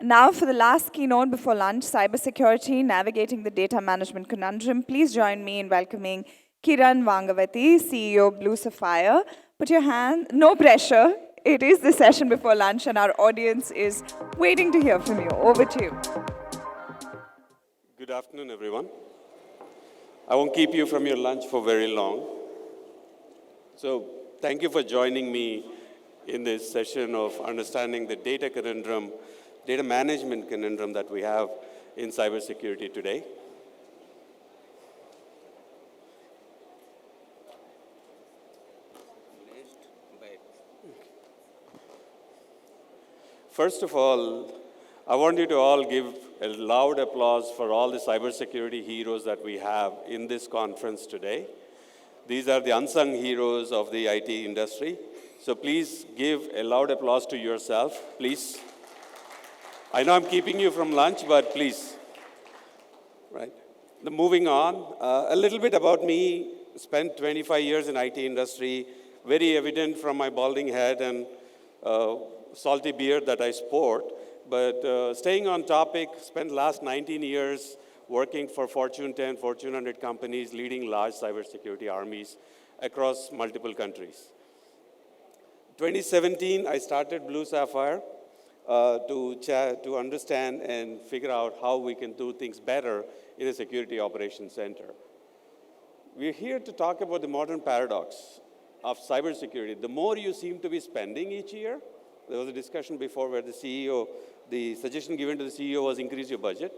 Now for the last keynote before lunch, Cybersecurity, Navigating the Data Management Conundrum. Please join me in welcoming Kiran Vangaveti, CEO of BluSapphire. Put your hand, no pressure. It is the session before lunch and our audience is waiting to hear from you. Over to you. Good afternoon, everyone. I won't keep you from your lunch for very long. So thank you for joining me in this session of understanding the data conundrum, data management conundrum that we have in cybersecurity today. First of all, I want you to all give a loud applause for all the cybersecurity heroes that we have in this conference today. These are the unsung heroes of the IT industry. So please give a loud applause to yourself, please. I know I'm keeping you from lunch, but please. Right. Moving on, a little bit about me. Spent 25 years in IT industry, very evident from my balding head and salty beard that I sport. But staying on topic, spent last 19 years working for Fortune 10, Fortune 100 companies, leading large cybersecurity armies across multiple countries. 2017, I started BluSapphire to understand and figure out how we can do things better in a security operations center. We're here to talk about the modern paradox of cybersecurity. The more you seem to be spending each year, there was a discussion before where the suggestion given to the CEO was increase your budget.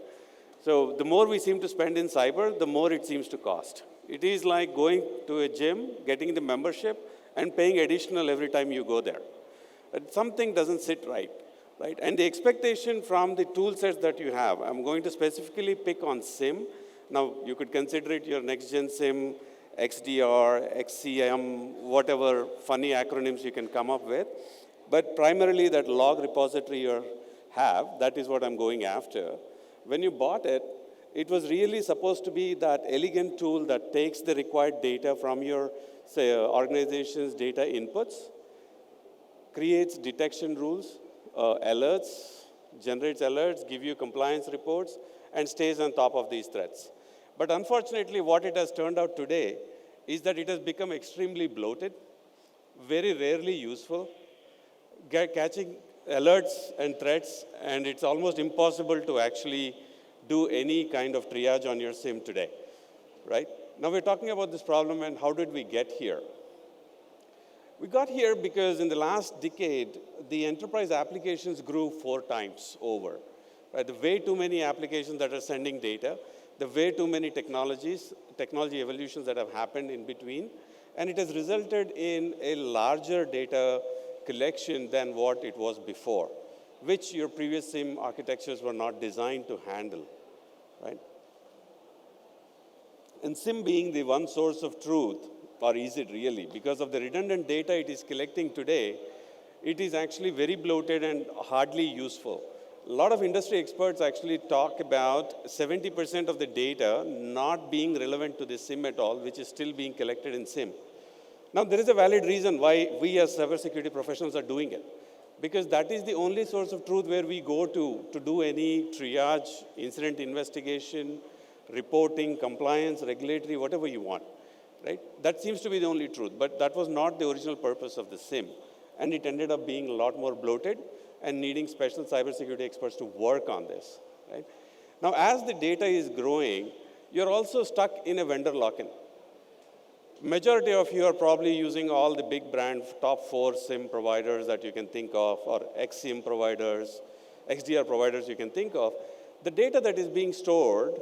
So the more we seem to spend in cyber, the more it seems to cost. It is like going to a gym, getting the membership, and paying additional every time you go there. But something doesn't sit right, right? And the expectation from the tool sets that you have, I'm going to specifically pick on SIM. Now, you could consider it your next-gen SIM, XDR, XCM, whatever funny acronyms you can come up with. But primarily that log repository you have, that is what I'm going after. When you bought it, it was really supposed to be that elegant tool that takes the required data from your, say, organization's data inputs, creates detection rules, alerts, generates alerts, give you compliance reports, and stays on top of these threats. But unfortunately, what it has turned out today is that it has become extremely bloated, very rarely useful, catching alerts and threats, and it's almost impossible to actually do any kind of triage on your SIM today, right? Now we're talking about this problem and how did we get here? We got here because in the last decade, the enterprise applications grew 4 times over. Right? The way too many applications that are sending data, the way too many technology evolutions that have happened in between, and it has resulted in a larger data collection than what it was before, which your previous SIM architectures were not designed to handle, right? And SIM being the one source of truth, or is it really? Because of the redundant data it is collecting today, it is actually very bloated and hardly useful. A lot of industry experts actually talk about 70% of the data not being relevant to the SIM at all, which is still being collected in SIM. Now, there is a valid reason why we as cybersecurity professionals are doing it, because that is the only source of truth where we go to do any triage, incident investigation, reporting, compliance, regulatory, whatever you want, right? That seems to be the only truth, but that was not the original purpose of the SIM, and it ended up being a lot more bloated and needing special cybersecurity experts to work on this, right? Now, as the data is growing, you're also stuck in a vendor lock-in. Majority of you are probably using all the big brand top 4 SIM providers that you can think of, or XCM providers, XDR providers you can think of. The data that is being stored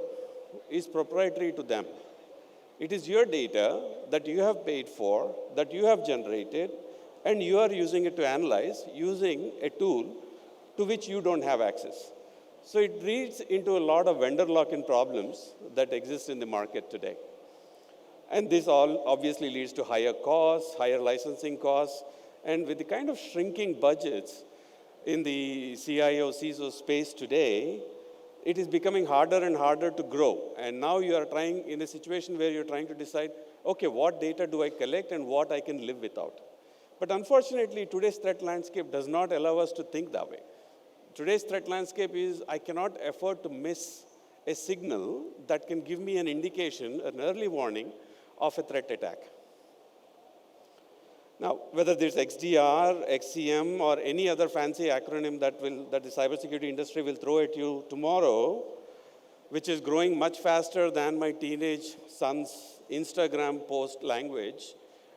is proprietary to them. It is your data that you have paid for, that you have generated, and you are using it to analyze using a tool to which you don't have access. So it leads into a lot of vendor lock-in problems that exist in the market today. And this all obviously leads to higher costs, higher licensing costs, and with the kind of shrinking budgets in the CIO, CISO space today, it is becoming harder and harder to grow. And now you are trying in a situation where you're trying to decide, okay, what data do I collect and what I can live without? But unfortunately, today's threat landscape does not allow us to think that way. Today's threat landscape is I cannot afford to miss a signal that can give me an indication, an early warning of a threat attack. Now, whether there's XDR, XCM, or any other fancy acronym that the cybersecurity industry will throw at you tomorrow, which is growing much faster than my teenage son's Instagram post language,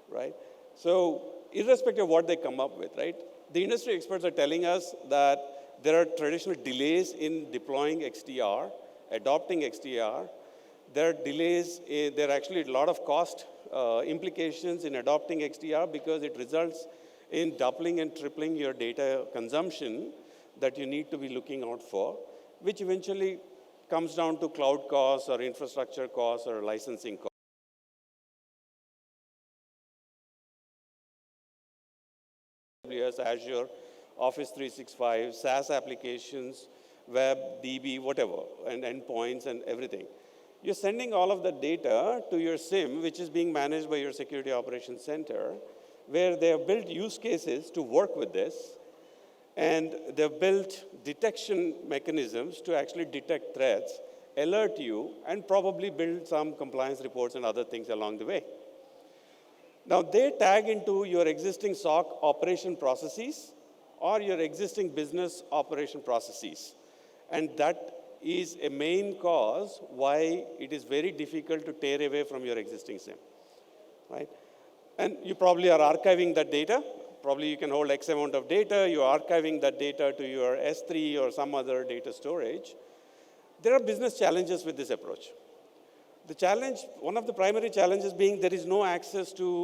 right? So irrespective of what they come up with, right? The industry experts are telling us that there are traditional delays in deploying XDR, adopting XDR. There are delays, there are actually a lot of cost implications in adopting XDR because it results in doubling and tripling your data consumption that you need to be looking out for, which eventually comes down to cloud costs or infrastructure costs or licensing costs. AWS, Azure, Office 365, SaaS applications, web, DB, whatever, and endpoints and everything. You're sending all of the data to your SIM, which is being managed by your Security Operations Center, where they have built use cases to work with this, and they've built detection mechanisms to actually detect threats, alert you, and probably build some compliance reports and other things along the way. Now, they tag into your existing SOC operation processes or your existing business operation processes. And that is a main cause why it is very difficult to tear away from your existing SIM, right? And you probably are archiving that data. Probably you can hold X amount of data. You're archiving that data to your S3 or some other data storage. There are business challenges with this approach. The challenge, one of the primary challenges being there is no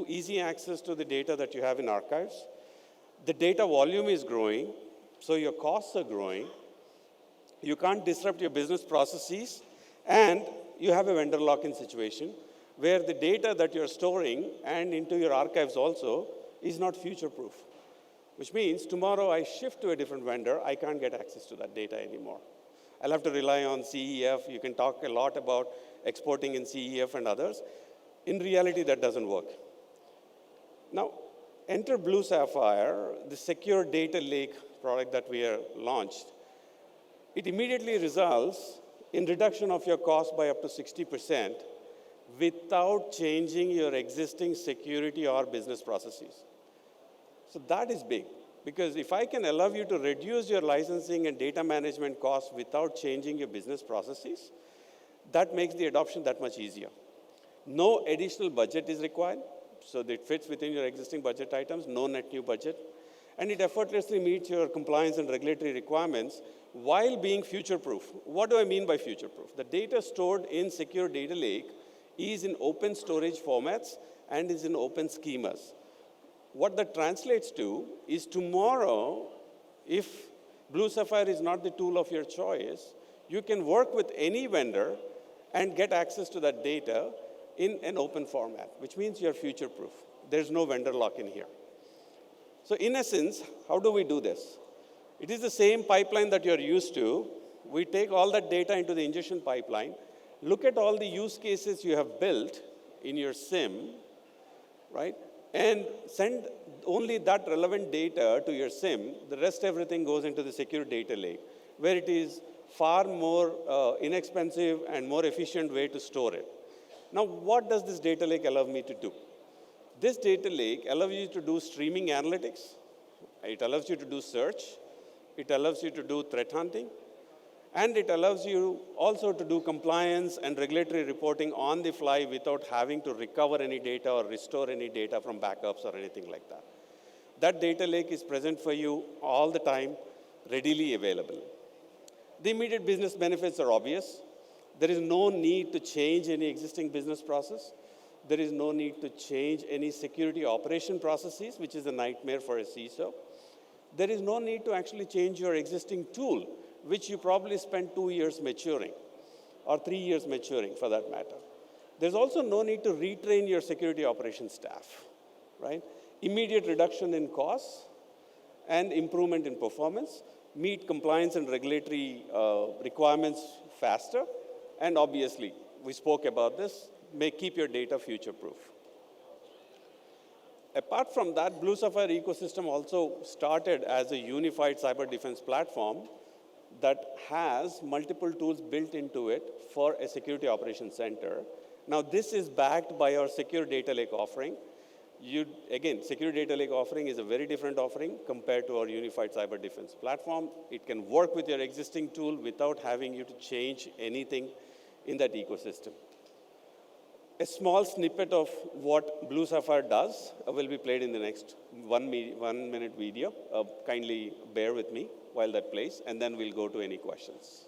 easy access to the data that you have in archives. The data volume is growing, so your costs are growing. You can't disrupt your business processes, and you have a vendor lock-in situation where the data that you're storing and into your archives also is not future-proof, which means tomorrow I shift to a different vendor, I can't get access to that data anymore. I'll have to rely on CEF. You can talk a lot about exporting in CEF and others. In reality, that doesn't work. Now, enter BluSapphire, the Secure DataLake product that we have launched. It immediately results in reduction of your cost by up to 60% without changing your existing security or business processes. So that is big, because if I can allow you to reduce your licensing and data management costs without changing your business processes, that makes the adoption that much easier. No additional budget is required, so that it fits within your existing budget items, no net new budget, and it effortlessly meets your compliance and regulatory requirements while being future-proof. What do I mean by future-proof? The data stored in Secure Data Lake is in open storage formats and is in open schemas. What that translates to is tomorrow, if BluSapphire is not the tool of your choice, you can work with any vendor and get access to that data in an open format, which means you're future-proof. There's no vendor lock-in here. So in essence, how do we do this? It is the same pipeline that you're used to. We take all that data into the ingestion pipeline, look at all the use cases you have built in your SIM, right? And send only that relevant data to your SIM. The rest everything goes into the Secure Data Lake, where it is far more inexpensive and more efficient way to store it. Now, what does this data lake allow me to do? This data lake allows you to do streaming analytics. It allows you to do search. It allows you to do threat hunting. And it allows you also to do compliance and regulatory reporting on the fly without having to recover any data or restore any data from backups or anything like that. That data lake is present for you all the time, readily available. The immediate business benefits are obvious. There is no need to change any existing business process. There is no need to change any security operation processes, which is a nightmare for a CISO. There is no need to actually change your existing tool, which you probably spent 2 years maturing, or 3 years maturing for that matter. There's also no need to retrain your security operations staff, right? Immediate reduction in costs and improvement in performance, meet compliance and regulatory requirements faster, and obviously, we spoke about this, keep your data future-proof. Apart from that, BluSapphire ecosystem also started as a unified cyber defense platform that has multiple tools built into it for a security operations center. Now, this is backed by our Secure Data Lake offering. Again, Secure Data Lake offering is a very different offering compared to our unified cyber defense platform. It can work with your existing tool without having you to change anything in that ecosystem. A small snippet of what BluSapphire does will be played in the next one-minute video. Kindly bear with me while that plays, and then we'll go to any questions.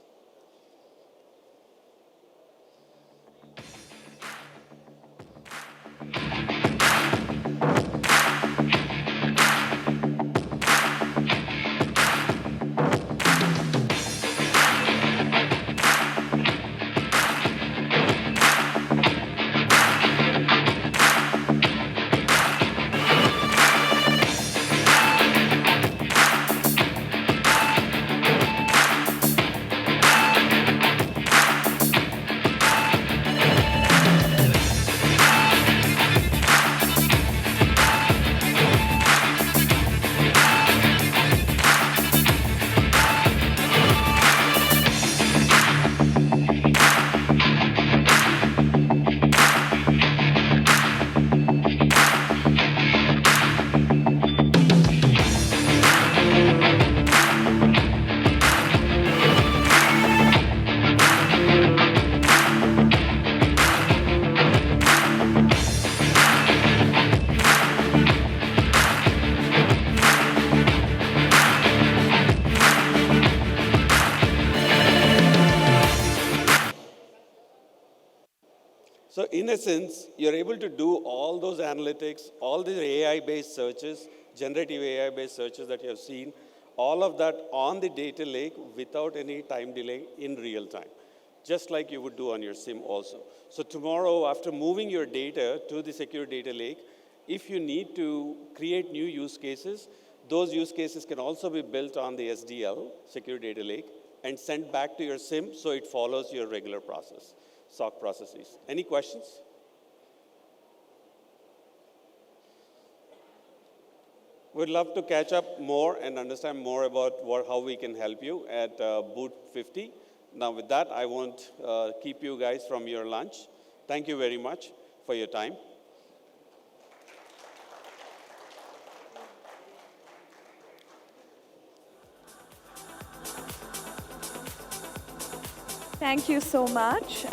So in essence, you're able to do all those analytics, all the AI-based searches, generative AI-based searches that you have seen, all of that on the data lake without any time delay in real time, just like you would do on your SIM also. So tomorrow, after moving your data to the secure data lake, if you need to create new use cases, those use cases can also be built on the SDL, secure data lake, and sent back to your SIM so it follows your regular process. SOC processes. Any questions? We'd love to catch up more and understand more about how we can help you at booth 50. Now with that, I won't keep you guys from your lunch. Thank you very much for your time. Thank you so much.